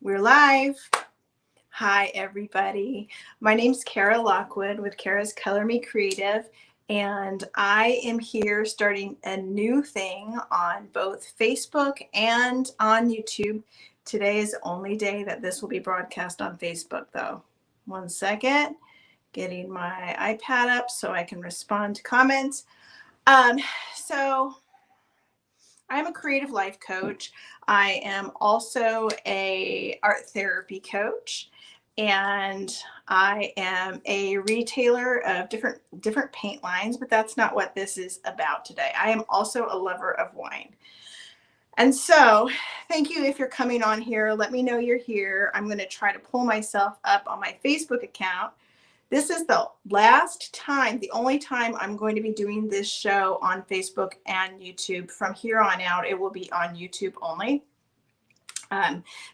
We're live. Hi, everybody. My name's Cara Lockwood with Cara's Color Me Creative, and I am here starting a new thing on both Facebook and on YouTube. Today is the only day that this will be broadcast on Facebook, though. One second, getting my iPad up so I can respond to comments. So I'm a creative life coach. I am also a art therapy coach, and I am a retailer of different paint lines, but that's not what this is about today. I am also a lover of wine. And so, thank you if you're coming on here. Let me know you're here. I'm going to try to pull myself up on my Facebook account. This is the last time, the only time I'm going to be doing this show on Facebook and YouTube. From here on out, it will be on YouTube only.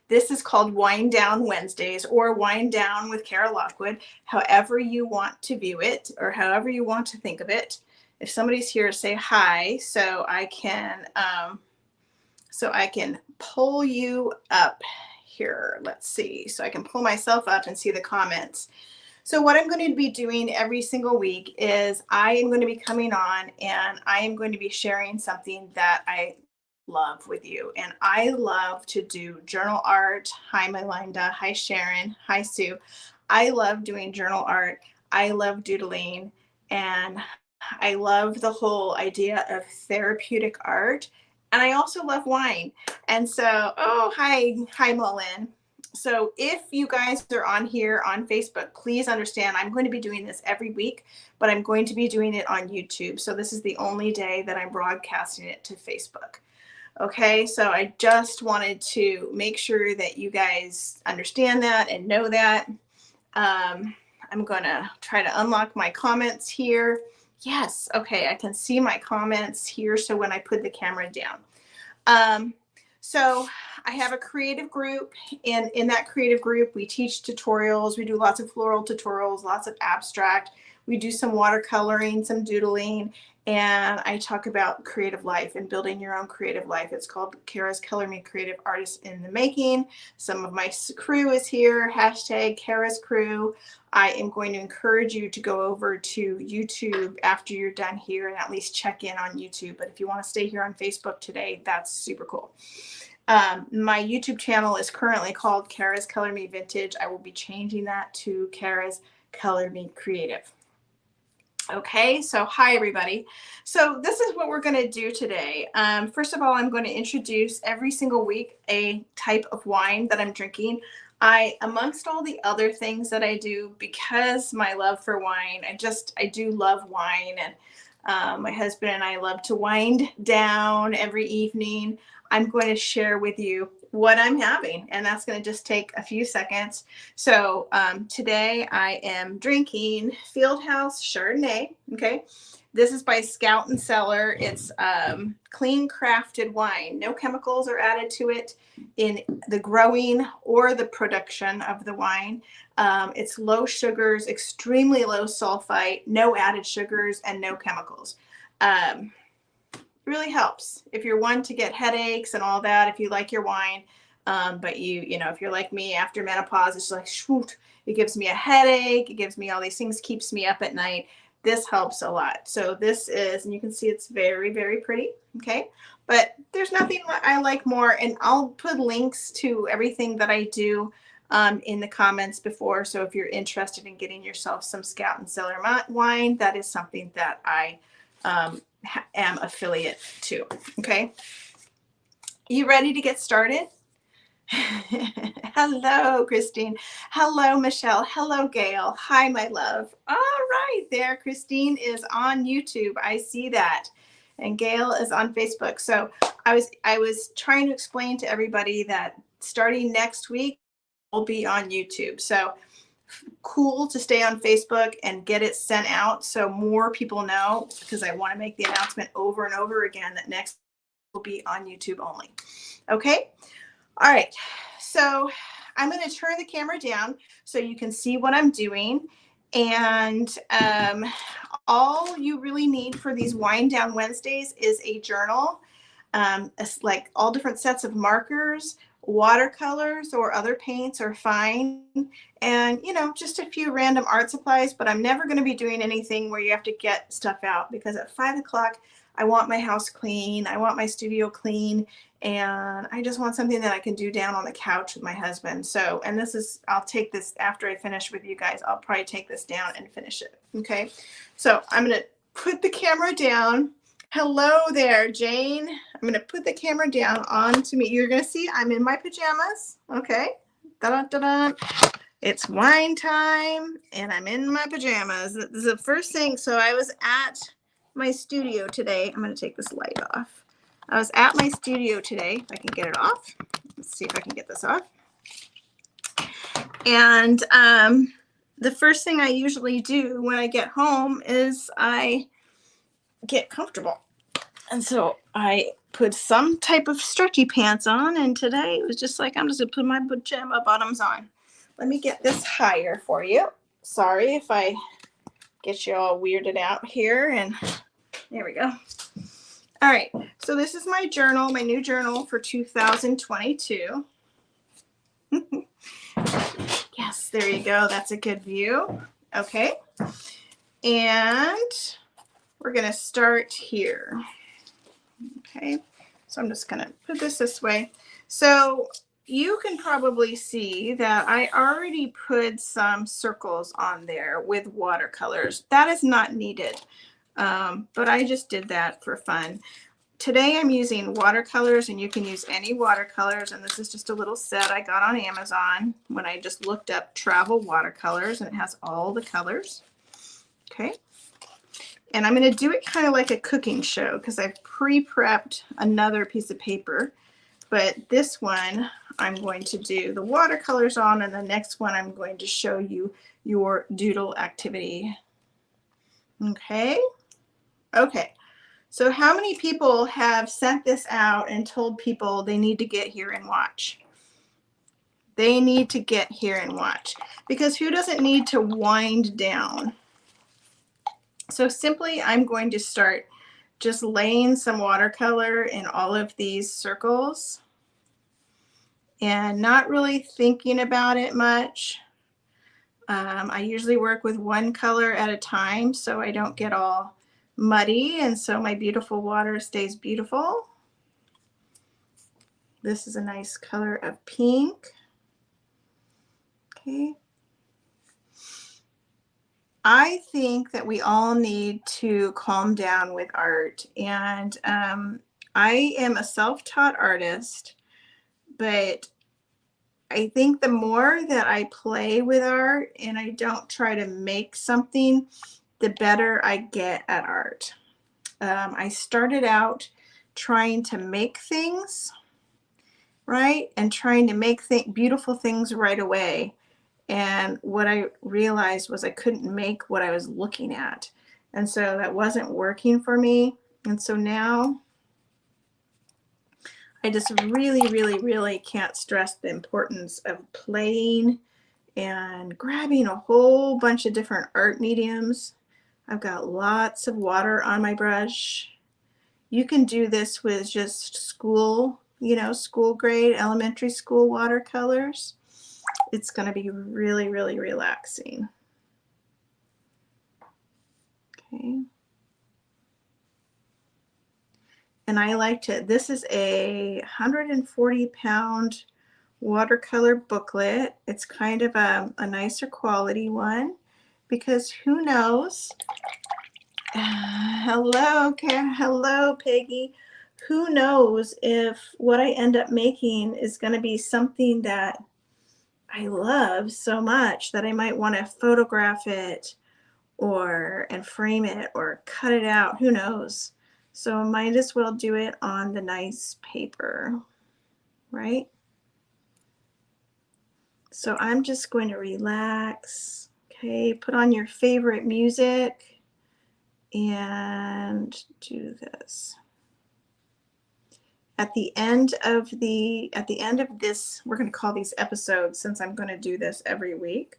This is called Wind Down Wednesdays or Wind Down with Cara Lockwood, however you want to view it or however you want to think of it. If somebody's here, say hi so I can pull you up here. Let's see. So I can pull myself up and see the comments. So what I'm going to be doing every single week is I am going to be coming on and I am going to be sharing something that I love with you. And I love to do journal art. Hi, Melinda. Hi, Sharon. Hi, Sue. I love doing journal art. I love doodling. And I love the whole idea of therapeutic art. And I also love wine. And so, oh, hi, Mullen. So if you guys are on here on Facebook, please understand I'm going to be doing this every week, but I'm going to be doing it on YouTube. So this is the only day that I'm broadcasting it to Facebook. Okay, so I just wanted to make sure that you guys understand that and know that. I'm going to try to unlock my comments here. Yes, okay, I can see my comments here. So when I put the camera down. So I have a creative group, and in that creative group, we teach tutorials. We do lots of floral tutorials, lots of abstract. We do some watercoloring, some doodling, and I talk about creative life and building your own creative life. It's called Cara's Color Me Creative Artist in the Making. Some of my crew is here, hashtag Cara's Crew. I am going to encourage you to go over to YouTube after you're done here and at least check in on YouTube. But if you want to stay here on Facebook today, that's super cool. My YouTube channel is currently called Cara's Color Me Vintage. I will be changing that to Cara's Color Me Creative. Okay, so hi everybody. So this is what we're going to do today. First of all, I'm going to introduce every single week a type of wine that I'm drinking. Amongst all the other things that I do, because my love for wine, I do love wine, and my husband and I love to wind down every evening. I'm going to share with you what I'm having, and that's going to just take a few seconds. So today I am drinking Fieldhouse Chardonnay. Okay, this is by Scout and Cellar. It's clean crafted wine. No chemicals are added to it in the growing or the production of the wine. It's low sugars, extremely low sulfite, no added sugars, and no chemicals. Really helps if you're one to get headaches and all that, if you like your wine, but if you're like me after menopause, it's like shoot, it gives me a headache, it gives me all these things, keeps me up at night. This helps a lot. So this is, and you can see it's very, very pretty. Okay, but there's nothing I like more, and I'll put links to everything that I do in the comments before. So if you're interested in getting yourself some Scout and Cellar wine, that is something that I am affiliate to. Okay, you ready to get started? Hello, Christine. Hello, Michelle. Hello, Gail. Hi, my love. All right, there. Christine is on YouTube. I see that. And Gail is on Facebook. So I was trying to explain to everybody that starting next week, will be on YouTube. So cool to stay on Facebook and get it sent out so more people know, because I want to make the announcement over and over again that next will be on YouTube only. Okay. All right. So I'm going to turn the camera down so you can see what I'm doing. And all you really need for these Wind Down Wednesdays is a journal, like all different sets of markers, Watercolors or other paints are fine. And, you know, just a few random art supplies, but I'm never going to be doing anything where you have to get stuff out, because at 5 o'clock, I want my house clean. I want my studio clean. And I just want something that I can do down on the couch with my husband. So, and this is, I'll take this after I finish with you guys. I'll probably take this down and finish it. Okay. So I'm going to put the camera down. Hello there, Jane. I'm going to put the camera down onto me. You're going to see I'm in my pajamas. Okay. Da-da-da-da. It's wine time and I'm in my pajamas. This is the first thing. So I was at my studio today. I'm going to take this light off. I was at my studio today. If I can get it off. Let's see if I can get this off. And the first thing I usually do when I get home is I get comfortable. And so I put some type of stretchy pants on, and today it was just like, I'm just gonna put my pajama bottoms on. Let me get this higher for you. Sorry if I get you all weirded out here, and there we go. All right, so this is my journal, my new journal for 2022. Yes, there you go. That's a good view. Okay, and we're gonna start here. Okay, so I'm just gonna put this way. So you can probably see that I already put some circles on there with watercolors. That is not needed, but I just did that for fun. Today I'm using watercolors, and you can use any watercolors, and this is just a little set I got on Amazon when I just looked up travel watercolors, and it has all the colors. Okay. And I'm going to do it kind of like a cooking show, because I've pre-prepped another piece of paper. But this one, I'm going to do the watercolors on, and the next one, I'm going to show you your doodle activity. Okay. Okay. So how many people have sent this out and told people they need to get here and watch? They need to get here and watch, because who doesn't need to wind down? So simply, I'm going to start just laying some watercolor in all of these circles and not really thinking about it much. I usually work with one color at a time so I don't get all muddy, and so my beautiful water stays beautiful. This is a nice color of pink. Okay. I think that we all need to calm down with art, and I am a self-taught artist, but I think the more that I play with art and I don't try to make something, the better I get at art. I started out trying to make things, right? And trying to make beautiful things right away. And what I realized was I couldn't make what I was looking at. And so that wasn't working for me. And so now I just really, really, really can't stress the importance of playing and grabbing a whole bunch of different art mediums. I've got lots of water on my brush. You can do this with just school, you know, school grade, elementary school watercolors. It's going to be really, really relaxing. Okay. And I like to, this is a 140-pound watercolor booklet. It's kind of a nicer quality one, because who knows? Hello, hello, Peggy. Who knows if what I end up making is going to be something that I love so much that I might want to photograph it and frame it or cut it out. Who knows? So I might as well do it on the nice paper, right? So I'm just going to relax. Okay, put on your favorite music and do this. At the end of this, we're going to call these episodes, since I'm going to do this every week.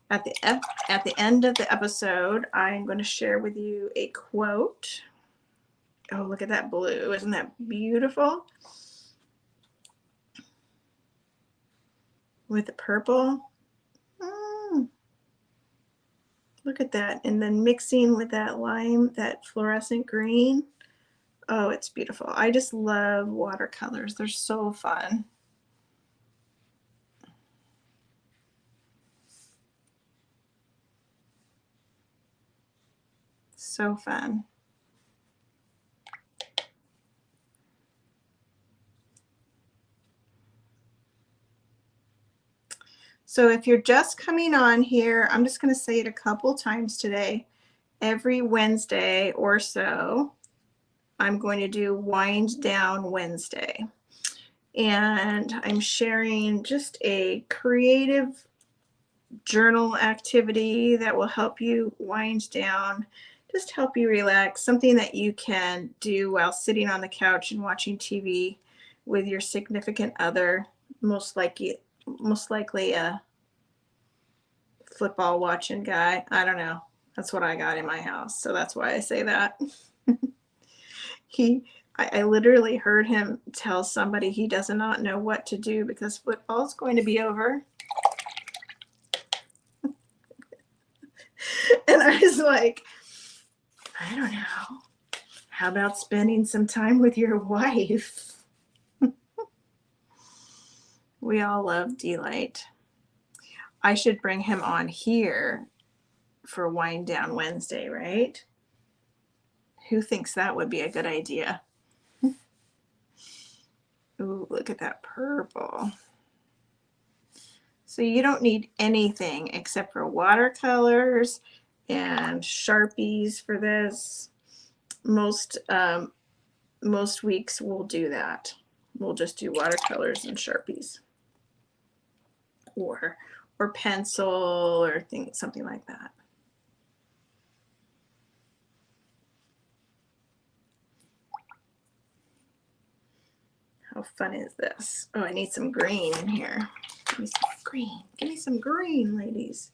At the end of the episode, I'm going to share with you a quote. Oh, look at that blue. Isn't that beautiful? with the purple. Look at that. And then mixing with that lime, that fluorescent green. Oh, it's beautiful. I just love watercolors. They're so fun. So fun. So if you're just coming on here, I'm just going to say it a couple times today. Every Wednesday or so, I'm going to do Wind Down Wednesday. And I'm sharing just a creative journal activity that will help you wind down, just help you relax, something that you can do while sitting on the couch and watching TV with your significant other, most likely a football watching guy. I don't know. That's what I got in my house. So that's why I say that. I literally heard him tell somebody he does not know what to do because football's going to be over. And I was like, I don't know. How about spending some time with your wife? We all love Delight. I should bring him on here for Wind Down Wednesday, right? Who thinks that would be a good idea? Ooh, look at that purple. So you don't need anything except for watercolors and Sharpies for this. Most weeks we'll do that. We'll just do watercolors and Sharpies, or pencil or something like that. How fun is this? Oh, I need some green in here. Give me some green. Give me some green, ladies.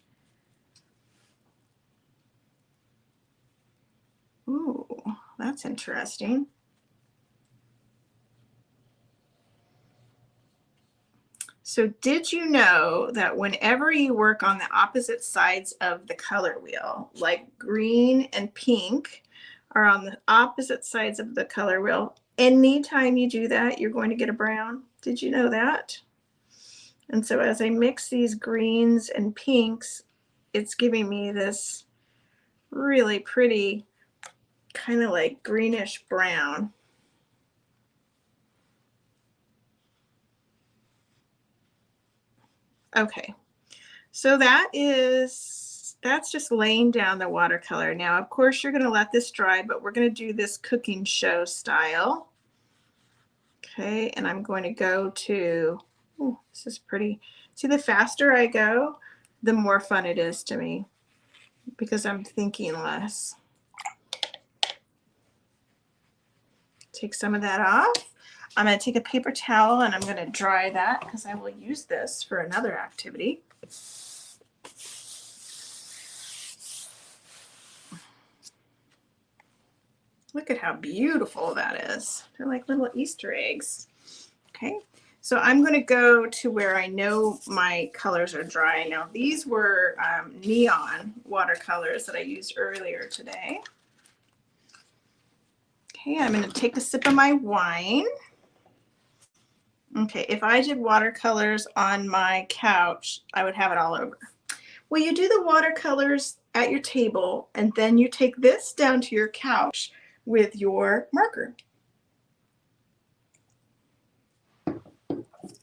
Ooh, that's interesting. So did you know that whenever you work on the opposite sides of the color wheel, like green and pink are on the opposite sides of the color wheel, anytime you do that, you're going to get a brown? Did you know that? And so as I mix these greens and pinks, it's giving me this really pretty kind of like greenish brown. Okay, so that's just laying down the watercolor. Now, of course, you're going to let this dry, but we're going to do this cooking show style. Okay, and I'm going to go to, oh, this is pretty. See, the faster I go, the more fun it is to me because I'm thinking less. Take some of that off. I'm going to take a paper towel and I'm going to dry that because I will use this for another activity. Look at how beautiful that is. They're like little Easter eggs. Okay, so I'm going to go to where I know my colors are dry. Now, these were neon watercolors that I used earlier today. Okay, I'm going to take a sip of my wine. Okay, if I did watercolors on my couch, I would have it all over. Well, you do the watercolors at your table, and then you take this down to your couch with your marker.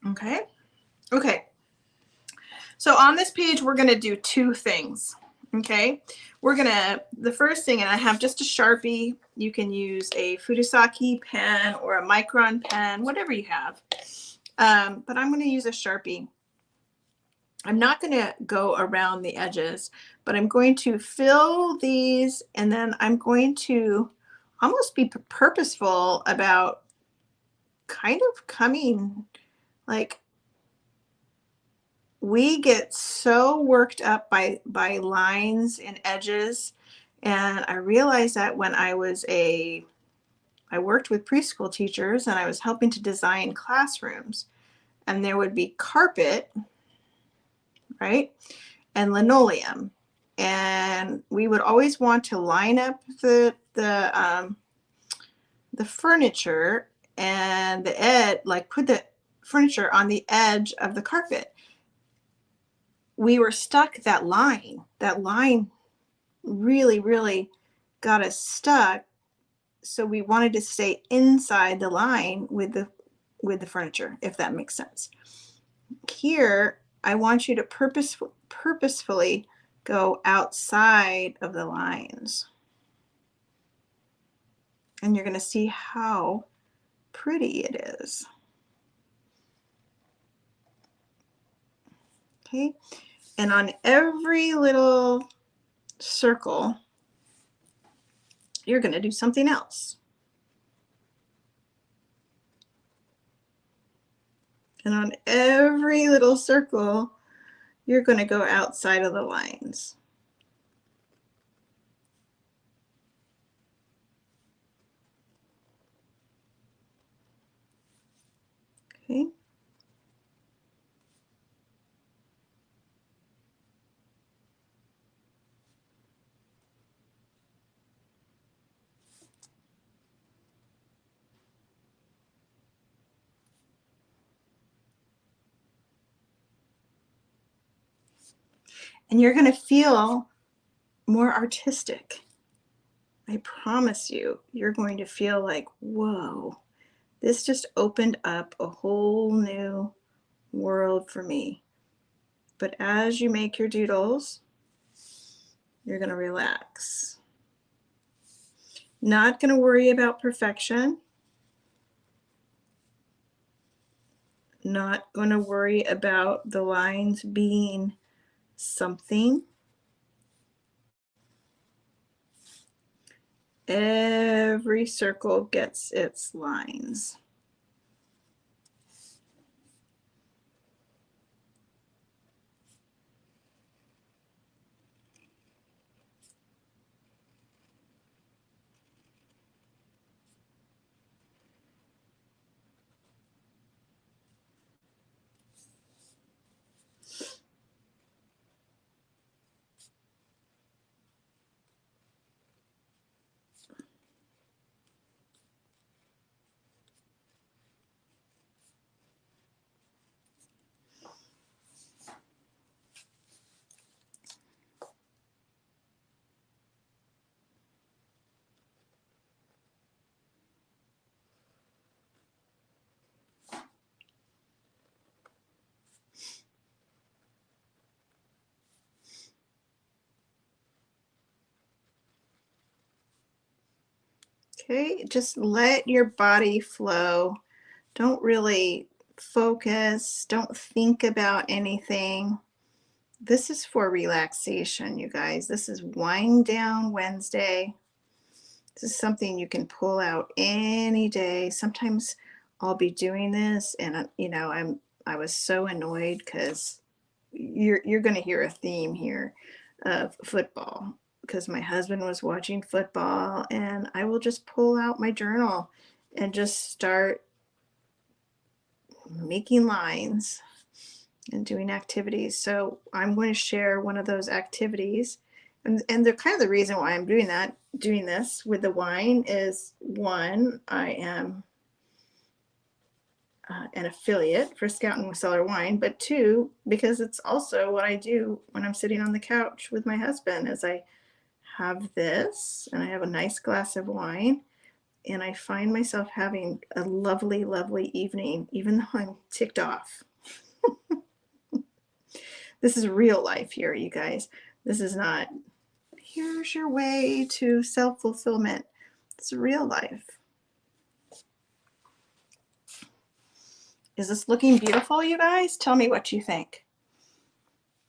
Okay. Okay. So on this page, we're going to do two things. Okay. The first thing, and I have just a Sharpie. You can use a Fudosaki pen or a Micron pen, whatever you have. But I'm going to use a Sharpie. I'm not going to go around the edges, but I'm going to fill these, and then I'm going to almost be purposeful about kind of coming, like, we get so worked up by lines and edges. And I realized that when I worked with preschool teachers and I was helping to design classrooms, and there would be carpet right? And linoleum. And we would always want to line up the furniture and the edge, like put the furniture on the edge of the carpet. We were stuck that line really, really got us stuck. So we wanted to stay inside the line with the furniture, if that makes sense. Here, I want you to purposefully go outside of the lines. And you're going to see how pretty it is. Okay, and on every little circle, you're going to do something else. And on every little circle, you're going to go outside of the lines. Okay. And you're going to feel more artistic. I promise you, you're going to feel like, whoa, this just opened up a whole new world for me. But as you make your doodles, you're going to relax. Not going to worry about perfection. Not going to worry about the lines being something. Every circle gets its lines. Okay, just let your body flow. Don't really focus. Don't think about anything. This is for relaxation, you guys. This is Wind Down Wednesday. This is something you can pull out any day. Sometimes I'll be doing this and I was so annoyed because you're going to hear a theme here of football, because my husband was watching football, and I will just pull out my journal and just start making lines and doing activities. So I'm going to share one of those activities. And the kind of the reason why I'm doing this with the wine is, one, I am an affiliate for Scout and Cellar Wine, but two, because it's also what I do when I'm sitting on the couch with my husband, is I have this and I have a nice glass of wine, and I find myself having a lovely, lovely evening, even though I'm ticked off. This is real life here, you guys. This is not, here's your way to self-fulfillment. It's real life. Is this looking beautiful, you guys? Tell me what you think.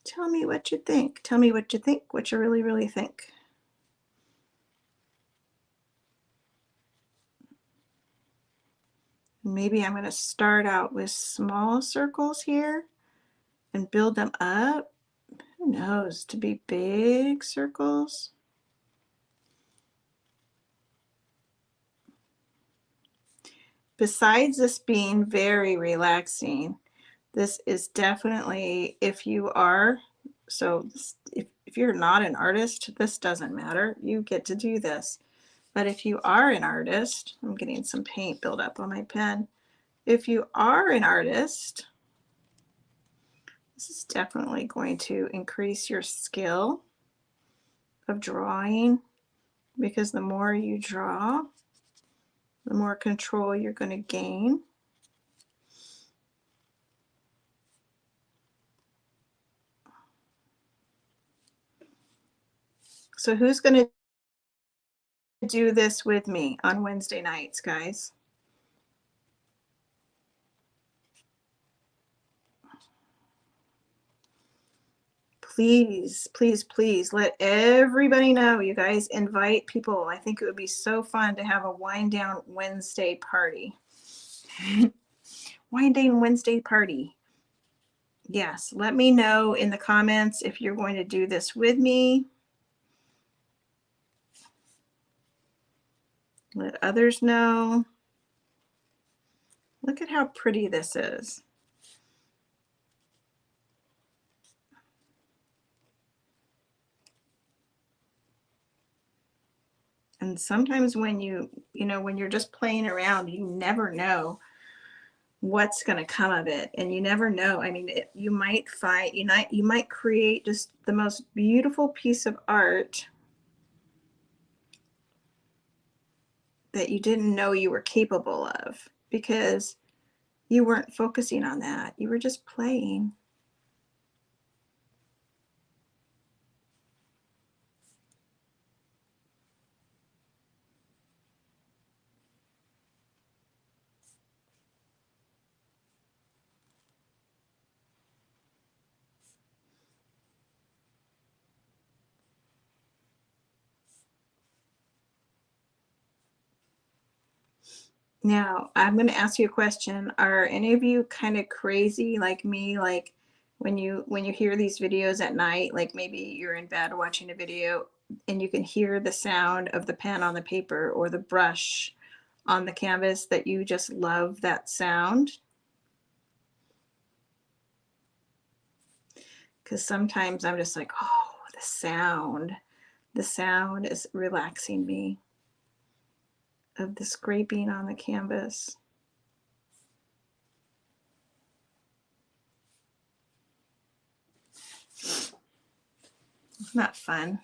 Tell me what you think. Tell me what you think, what you really, really think. Maybe I'm going to start out with small circles here and build them up. Who knows, to be big circles. Besides this being very relaxing, this is definitely, if you are So if you're not an artist, this doesn't matter. You get to do this. But if you are an artist, I'm getting some paint build up on my pen. If you are an artist, this is definitely going to increase your skill of drawing, because the more you draw, the more control you're going to gain. So who's going to do this with me on Wednesday nights, guys? Please, please, please let everybody know. You guys invite people. I think it would be so fun to have a wind down Wednesday party. Wind down Wednesday party. Yes, let me know in the comments if you're going to do this with me. Let others know. Look at how pretty this is. And sometimes when when you're just playing around, you never know what's going to come of it, and you never know. I mean, you might find, you might create just the most beautiful piece of art that you didn't know you were capable of, because you weren't focusing on that. You were just playing. Now, I'm going to ask you a question. Are any of you kind of crazy like me? Like when you hear these videos at night, like maybe you're in bed watching a video and you can hear the sound of the pen on the paper or the brush on the canvas, that you just love that sound? Because sometimes I'm just like, oh, the sound is relaxing me, of the scraping on the canvas. It's not fun.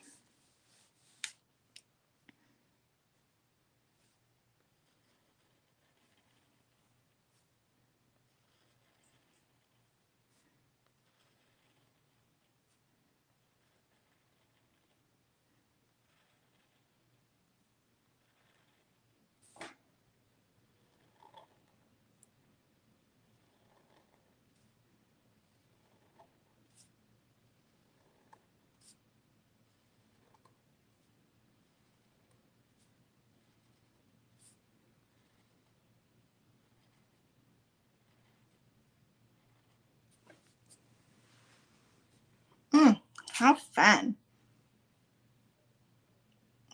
How fun.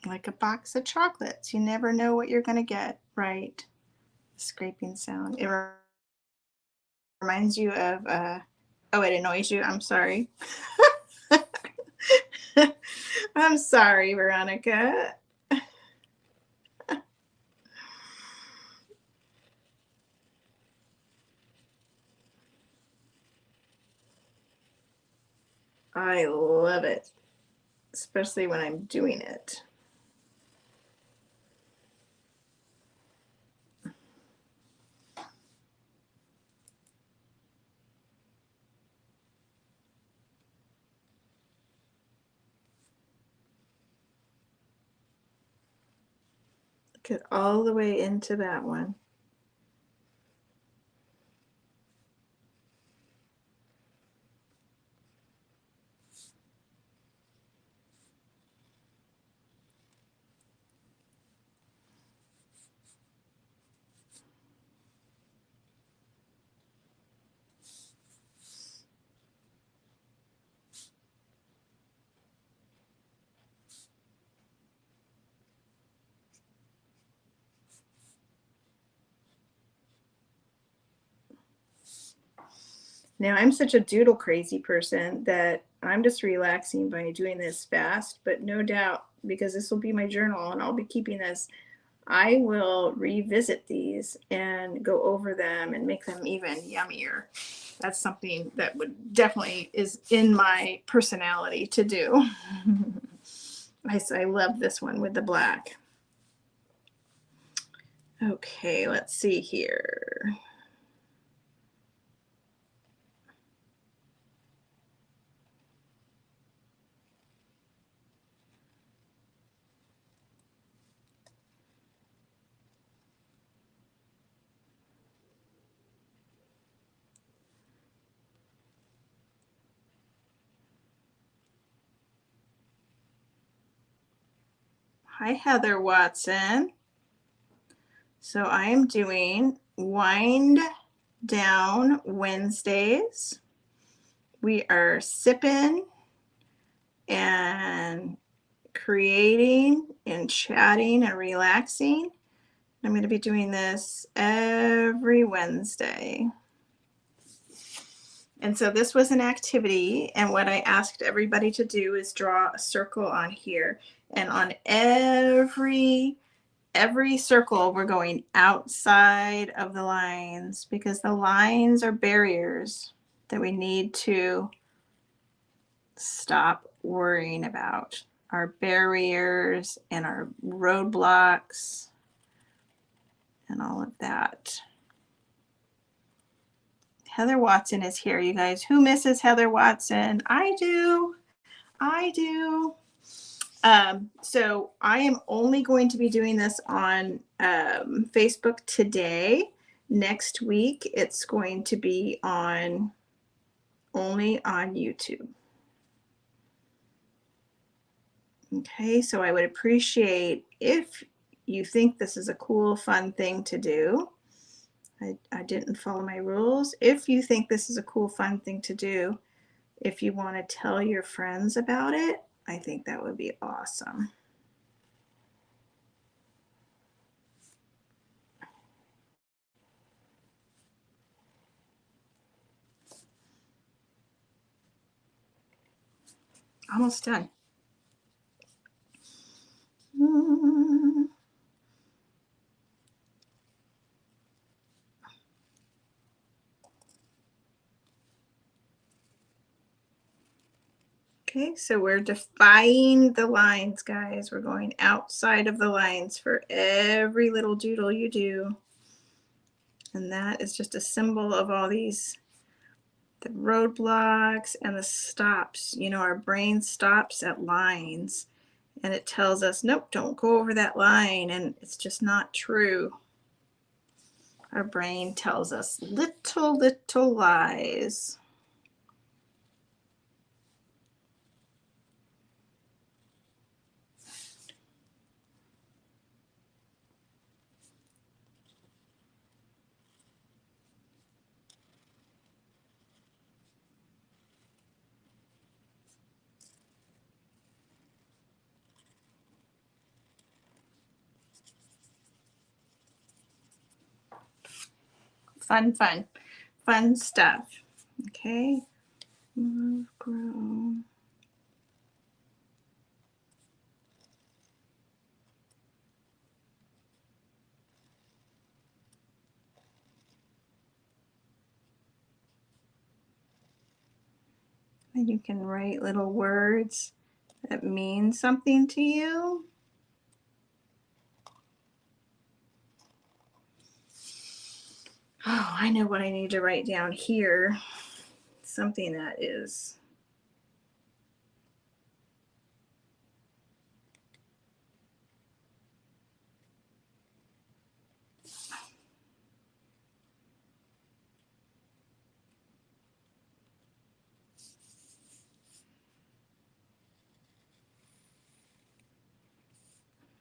Like a box of chocolates. You never know what you're going to get, right? Scraping sound. It reminds you of, oh, it annoys you. I'm sorry. I'm sorry, Veronica. I love it, especially when I'm doing it. Get all the way into that one. Now, I'm such a doodle crazy person that I'm just relaxing by doing this fast, but no doubt, because this will be my journal and I'll be keeping this, I will revisit these and go over them and make them even yummier. That's something that would definitely is in my personality to do. I love this one with the black. Okay, let's see here. Hi, Heather Watson. So I am doing Wind Down Wednesdays. We are sipping and creating and chatting and relaxing. I'm going to be doing this every Wednesday. And so this was an activity, and what I asked everybody to do is draw a circle on here, and on every circle we're going outside of the lines, because the lines are barriers that we need to stop worrying about. Our barriers and our roadblocks and all of that. Heather Watson is here, you guys. Who misses Heather Watson? I do. I do. So I am only going to be doing this on Facebook today. Next week, it's going to be on only on YouTube. Okay, so I would appreciate if you think this is a cool, fun thing to do. I didn't follow my rules. If you think this is a cool, fun thing to do, if you want to tell your friends about it, I think that would be awesome. Almost done. Okay, so we're defying the lines, guys. We're going outside of the lines for every little doodle you do. And that is just a symbol of all these, the roadblocks and the stops. You know, our brain stops at lines and it tells us, nope, don't go over that line. And it's just not true. Our brain tells us little lies. Fun stuff. Okay. Move, grow. And you can write little words that mean something to you. Oh, I know what I need to write down here. Something that is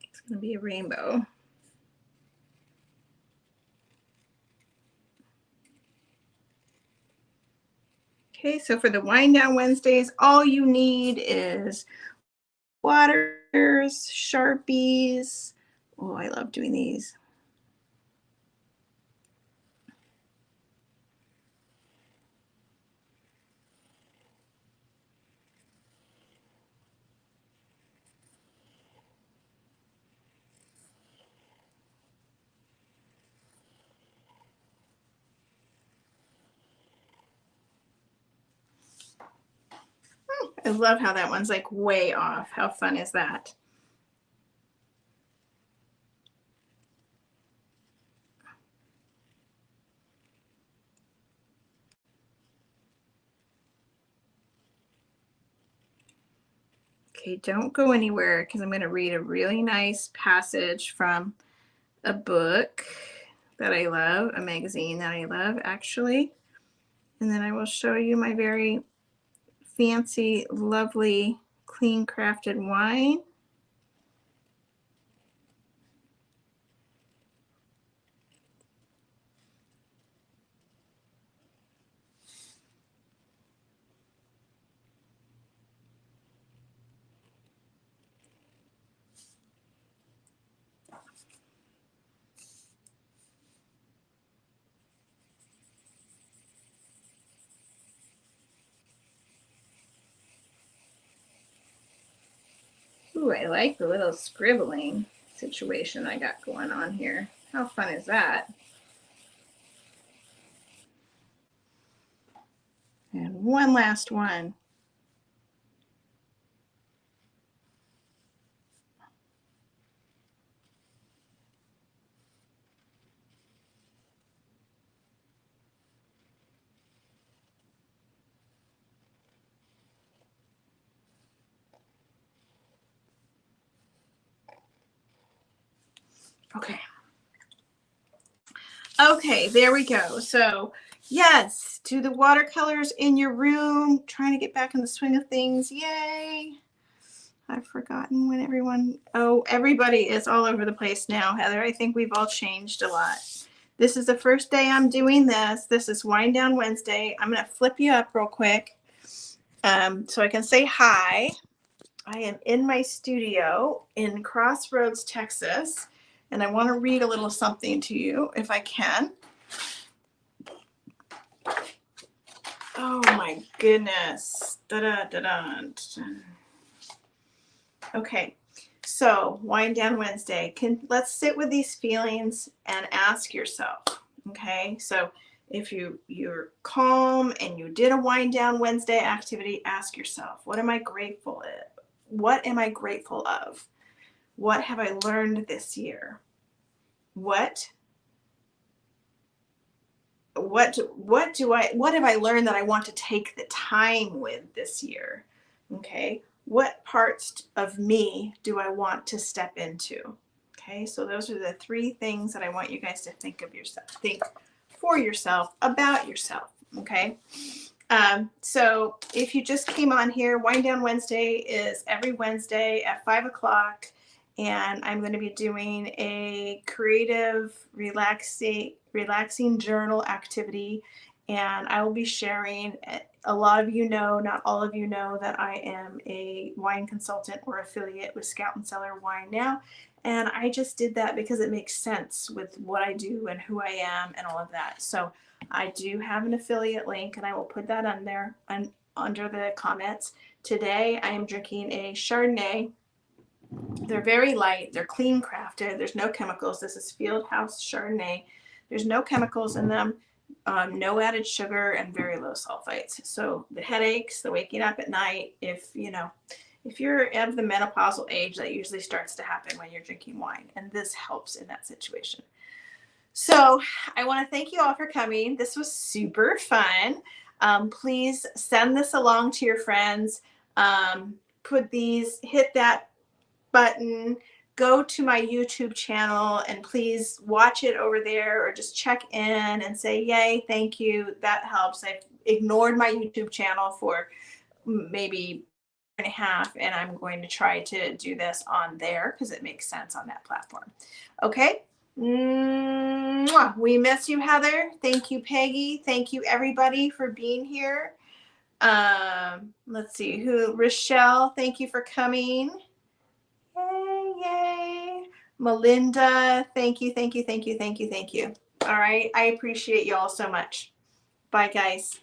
it's going to be a rainbow. Okay, so for the Wind Down Wednesdays, all you need is waters, Sharpies. Oh, I love doing these. I love how that one's like way off. How fun is that? Okay, don't go anywhere because I'm going to read a really nice passage from a book that I love, a magazine that I love, actually. And then I will show you my very fancy, lovely, clean crafted wine. Ooh, I like the little scribbling situation I got going on here. How fun is that? And one last one. Okay. Okay, there we go. So yes, do the watercolors in your room. Trying to get back in the swing of things. Yay. I've forgotten when everybody is all over the place now, Heather. I think we've all changed a lot. This is the first day I'm doing this. This is Wind Down Wednesday. I'm going to flip you up real quick so I can say hi. I am in my studio in Crossroads, Texas, and I want to read a little something to you if I can. Oh my goodness. Da-da-da-da. Okay, so Wind Down Wednesday. Let's sit with these feelings and ask yourself. Okay, so if you're calm and you did a Wind Down Wednesday activity, ask yourself, what am I grateful of? What am I grateful of? What have I learned this year? What have I learned that I want to take the time with this year? Okay, what parts of me do I want to step into? Okay, so those are the three things that I want you guys to think for yourself, about yourself. Okay, so if you just came on here, Wind Down Wednesday is every Wednesday at 5 o'clock, and I'm going to be doing a creative, relaxing journal activity, and I will be sharing. A lot of you know, not all of you know, that I am a wine consultant or affiliate with Scout and Cellar Wine now, and I just did that because it makes sense with what I do and who I am and all of that. So I do have an affiliate link, and I will put that on there under the comments. Today I am drinking a Chardonnay. They're very light. They're clean crafted. There's no chemicals. This is Fieldhouse Chardonnay. There's no chemicals in them, no added sugar, and very low sulfites. So the headaches, the waking up at night, if you're of the menopausal age, that usually starts to happen when you're drinking wine, and this helps in that situation. So I want to thank you all for coming. This was super fun. Please send this along to your friends. Hit that button, go to my YouTube channel, and please watch it over there, or just check in and say, yay, thank you. That helps. I've ignored my YouTube channel for maybe and a half, and I'm going to try to do this on there because it makes sense on that platform. Okay. Mwah. We miss you, Heather. Thank you, Peggy. Thank you, everybody, for being here. Let's see Rochelle, thank you for coming. Yay. Melinda, thank you. All right. I appreciate you all so much. Bye, guys.